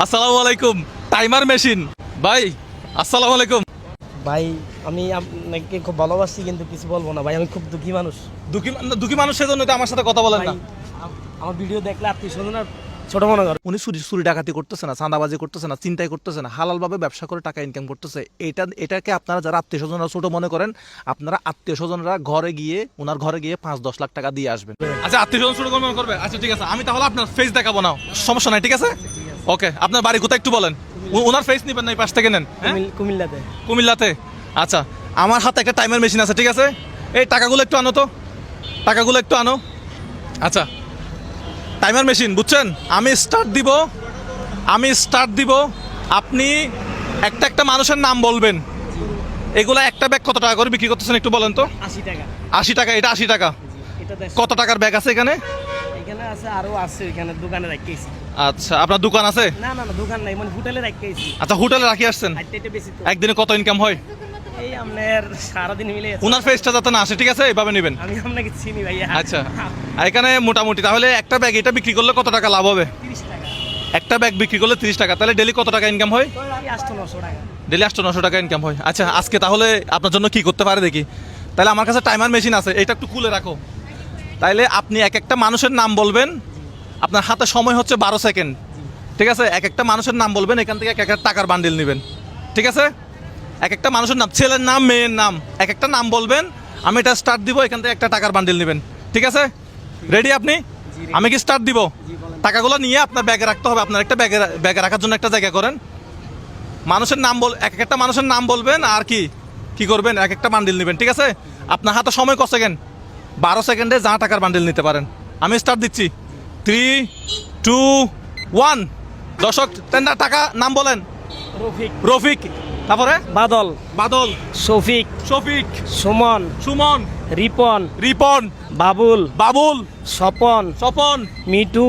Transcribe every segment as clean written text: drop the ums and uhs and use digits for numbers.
আসসালামু আলাইকুম। Timer machine ভাই, আসসালামু আলাইকুম। ভাই আমি আপনাকে খুব ভালোবাসি, কিন্তু কিছু বলবো না ভাই, আমি খুব দুঃখী মানুষ। দুঃখী মানুষ সেজন্য তো আমার সাথে কথা বলেন ভাই না। আমার ভিডিও দেখলে আত্মীয় স্বজন আর ছোট মনে করে। উনি চুরি ডাকাতি করতেছে না, চাঁদাবাজি করতেছে না, চিন্তাই করতেছে না, হালালভাবে ব্যবসা করে টাকা ইনকাম করতেছে। এটাকে আপনারা যারা আত্মীয় স্বজনরা ছোট মনে করেন, আপনারা আত্মীয় স্বজনরা ওনার ঘরে গিয়ে 5-10 লাখ টাকা দিয়ে আসবেন। আচ্ছা, আত্মীয় স্বজন ছোট মনে করবে। আচ্ছা ঠিক আছে, আমি তাহলে আপনার ফেস দেখাবো না, সমস্যা নাই, ঠিক আছে? ওকে, আপনার বাড়ি কোথায় একটু বলেন। ওনার ফেস নিবেন না, এই পাশ থেকে নেন। কুমিল্লাতে। কুমিল্লাতে? আচ্ছা, আমার হাতে একটা টাইমার মেশিন আছে, ঠিক আছে? এই টাকাগুলো একটু আনো তো, টাকাগুলো একটু আনো। আচ্ছা, টাইমার মেশিন বুঝছেন? আমি স্টার্ট দিব, আপনি একটা মানুষের নাম বলবেন। এগুলা একটা ব্যাগ কত টাকা করে বিক্রি করতেছেন একটু বলেন তো। 80 টাকা। 80 টাকা, এটা 80 টাকা। এটা কত টাকার ব্যাগ আছে এখানে? এখানে আছে, আরো আছে, এখানে দোকানে রাখিয়েছি। আচ্ছা, আপনার দোকান আছে? না না না, দোকান নাই, মানে হোটেলে রাখিয়েছি। আচ্ছা, হোটেলে রাখি আসছেন। এটা বেশি তো। একদিনে কত ইনকাম হয়? এই আপনার সারাদিন মিলে ওনার ফেসটা যাতে না আসে, ঠিক আছে? এইভাবে নেবেন। আমি আপনাকে চিনি ভাইয়া। আচ্ছা, আর এখানে মোটামুটি তাহলে একটা ব্যাগ এটা বিক্রি করলে কত টাকা লাভ হবে? 30 টাকা। একটা ব্যাগ বিক্রি করলে 30 টাকা, তাহলে ডেলি কত টাকা ইনকাম হয়? 800-900 টাকা। ডেলি 800-900 টাকা ইনকাম হয়। আচ্ছা, আজকে তাহলে আপনার জন্য কি করতে পারে দেখি। তাহলে আমার কাছে টাইমার মেশিন আছে, এটা একটু খুলে রাখো। তাইলে আপনি একটা মানুষের নাম বলবেন, আপনার হাতে সময় হচ্ছে 12 সেকেন্ড, ঠিক আছে? একটা মানুষের নাম বলবেন, এখান থেকে একটা টাকার বান্ডিল নেবেন, ঠিক আছে? একটা মানুষের নাম, ছেলের নাম, মেয়ের নাম, একটা নাম বলবেন। আমি এটা স্টার্ট দিব, এখান থেকে একটা টাকার বান্ডিল নেবেন, ঠিক আছে? রেডি আপনি? আমি কি স্টার্ট দিব? টাকাগুলো নিয়ে আপনার ব্যাগে রাখতে হবে। আপনার একটা ব্যাগে রাখার জন্য একটা জায়গা করেন। মানুষের নাম একটা মানুষের নাম বলবেন, আর কি করবেন, একটা বান্ডিল নেবেন, ঠিক আছে? আপনার হাতে সময় কত সেকেন্ড? 12 সেকেন্ডে যা টাকার বান্ডিল নিতে পারেন। আমি স্টার্ট দিচ্ছি, 3, 2, 1। দর্শক, টাকা নাম বলেন। রফিক, তারপরে বাদল, শফিক, সুমন, রিপন, বাবুল, স্বপন, মিটু।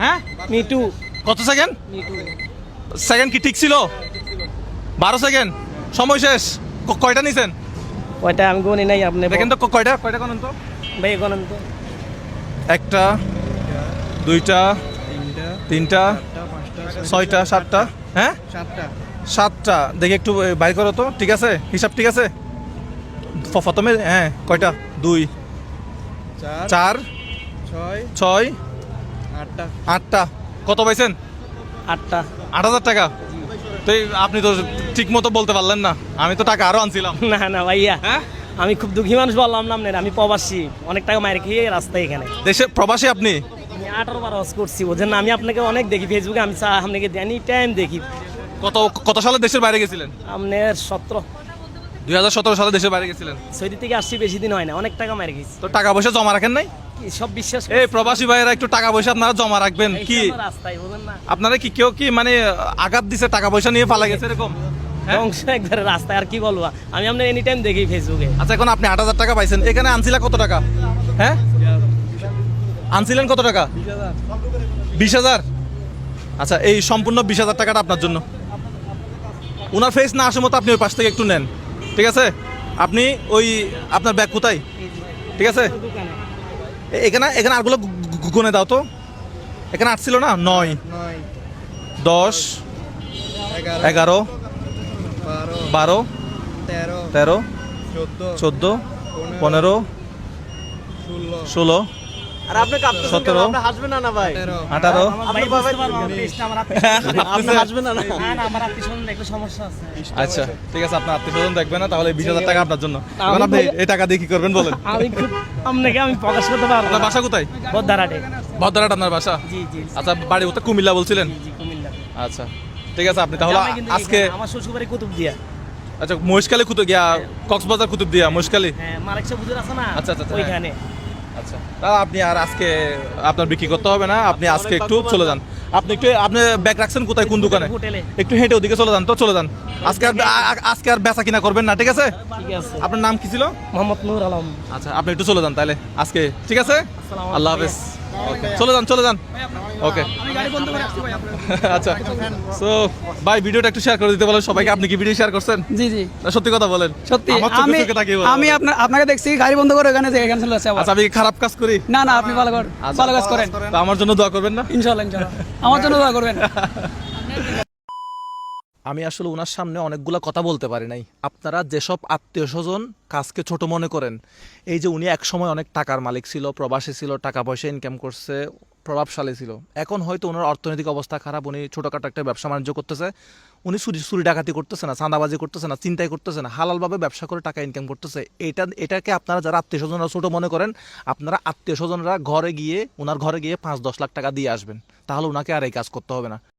হ্যাঁ, মিটু। কত সেকেন্ড? সেকেন্ড কি ঠিক ছিল? 12 সেকেন্ড, সময় শেষ। কয়টা নিছেন? কয়টা আমি গনি নাই, আপনি দেখেন তো কয়টা গণেন তো। ভাই গণন তো। একটা, দুইটা, তিনটা, 6টা, 7টা। হ্যাঁ, 7টা। দেখি একটু বাইর করো তো, ঠিক আছে? হিসাব ঠিক আছে? প্রথমে হ্যাঁ, কয়টা? 2, 4, 6, 8টা। কত পাইছেন? 8টা। 8,000 টাকা। তো আপনি তো ঠিক মতো বলতে পারলেন না, আমি তো টাকা আরো আনছিলাম। না না ভাইয়া, হ্যাঁ, আমি খুব দুঃখী মানুষ বললাম না আপনার, আমি প্রবাসী, অনেক টাকা মার খেয়ে রাস্তায় এখানে। দেশে প্রবাসী আপনি? আমি 18 বার হজ করছি, বোঝেন না? আমি আপনাকে অনেক দেখি ফেসবুকে, আমি আপনাকে এনি টাইম দেখি। কত সালে দেশের বাইরে গেছিলেন? আপনার 17। 2017 সালে দেশের বাইরে গেছিলেন। সৌদি থেকে আসছি, বেশি দিন হয় না, অনেক টাকা মার গেছি। তো টাকা পয়সা জমা রাখেন নাই? কি সব বিশ্বাস এই প্রবাসী ভাইয়েরা একটু টাকা পয়সা আপনারা জমা রাখবেন। কি রাস্তায়, বোঝেন না? আপনারা কেউ মানে আঘাত দিছে, টাকা পয়সা নিয়ে পালা গেছে এরকম? হ্যাঁ? ধ্বংস একবারে রাস্তায়, আর কি বলবো, আমি আপনার এনি টাইম দেখি ফেসবুকে। আচ্ছা, এখন আপনি 8,000 টাকা পাইছেন, এখানে আনছিলেন কত টাকা? হ্যাঁ, আনছিলেন কত টাকা? 20,000। আচ্ছা, এই সম্পূর্ণ 20,000 টাকাটা আপনার জন্য। ওনার ফেস না আসে মতো আপনি ওই পাশ থেকে একটু নেন, ঠিক আছে? আপনি আপনার ব্যাগ কোথায়, ঠিক আছে? এখানে আরগুলো গুনে দাও তো। এখানে 8 ছিল না? 9, 10, 11, 12, 13, 14, 15, 16, আর আপনি 17, আপনি হাসবেন না ভাই? 18। আপনি হাসবেন না? না না, আমার আত্মীয় দেখলে সমস্যা আছে। আচ্ছা ঠিক আছে, আপনার আত্মীয় স্বজন দেখবে না, তাহলে 20,000 টাকা আপনার জন্য। এখন আপনি এই টাকা দিয়ে কি করবেন বলেন? আমি খুব আপনাকে আমি প্রকাশ করতে পারবো আপনার না। বাসা কোথায়? বদ্দারাটে। ভদ্রহাট আপনার বাসা? জি জি। আচ্ছা, বাড়ি কোথায়? কুমিল্লা বলছিলেন? জি কুমিল্লা। আচ্ছা ঠিক আছে, আপনি তাহলে আজকে আমার শ্বশুরবাড়ি কুতুবদিয়া। আচ্ছা, মহেশখালী কক্সবাজার কুতুবদিয়া, মহেশখালী। হ্যাঁ, মারেকশা বুঝুর আছে না? আচ্ছা, আচ্ছা, ওইখানে। আচ্ছা, তা আপনি আর আজকে আপনার বিক্রি করতে হবে না, আপনি আজকে একটু চলে যান। আপনি ব্যাগ রাখছেন কোথায়, কোন দোকানে? হোটেলে। একটু হেঁটে ওদিকে চলে যান তো, চলে যান। আজকে আর বেচা কিনা করবেন না, ঠিক আছে? ঠিক আছে। আপনার নাম কি ছিল? মোহাম্মদ নূর আলম। আচ্ছা, আপনি একটু চলে যান তাহলে আজকে, ঠিক আছে? আসসালামু আল্লাহ আলাইকুম। হাফেজ। ওকে চলে যান ওকে আমি গাড়ি বন্ধ করে আসছি ভাই আপনার। আচ্ছা সো ভাই ভিডিওটা একটু শেয়ার করে দিতে বলেন সবাইকে। আপনি কি ভিডিও শেয়ার করছেন? জি জি না সত্যি কথা বলেন। সত্যি আমার চোখে আমি চোখে তাকিয়ে বলেন। আমি আপনাকে দেখছি গাড়ি বন্ধ করে এখানে চলে আসছে আবার। আচ্ছা আমি কি খারাপ কাজ করি? না না আপনি ভালো কাজ করেন তো আমার জন্য দোয়া করবেন না? ইনশাআল্লাহ আমার জন্য দোয়া করবেন। আমি আসলে ওনার সামনে অনেকগুলা কথা বলতে পারি নাই। আপনারা যেসব আত্মীয় স্বজন কাজকে ছোট মনে করেন, এই যে উনি একসময় অনেক টাকার মালিক ছিল, প্রবাসী ছিল, টাকা পয়সা ইনকাম করছে, প্রভাবশালী ছিল, এখন হয়তো ওনার অর্থনৈতিক অবস্থা খারাপ, উনি ছোটোখাটো একটা ব্যবসা বাণিজ্য করতেছে, উনি চুরি ডাকাতি করতেছে না, চাঁদাবাজি করতেছে না, চিন্তাই করতেছে না, হালালভাবে ব্যবসা করে টাকা ইনকাম করতেছে। এটাকে আপনারা যারা আত্মীয় স্বজনরা ছোটো মনে করেন, আপনারা আত্মীয় স্বজনরা ওনার ঘরে গিয়ে 5-10 লাখ টাকা দিয়ে আসবেন, তাহলে ওনাকে আর এই কাজ করতে হবে না।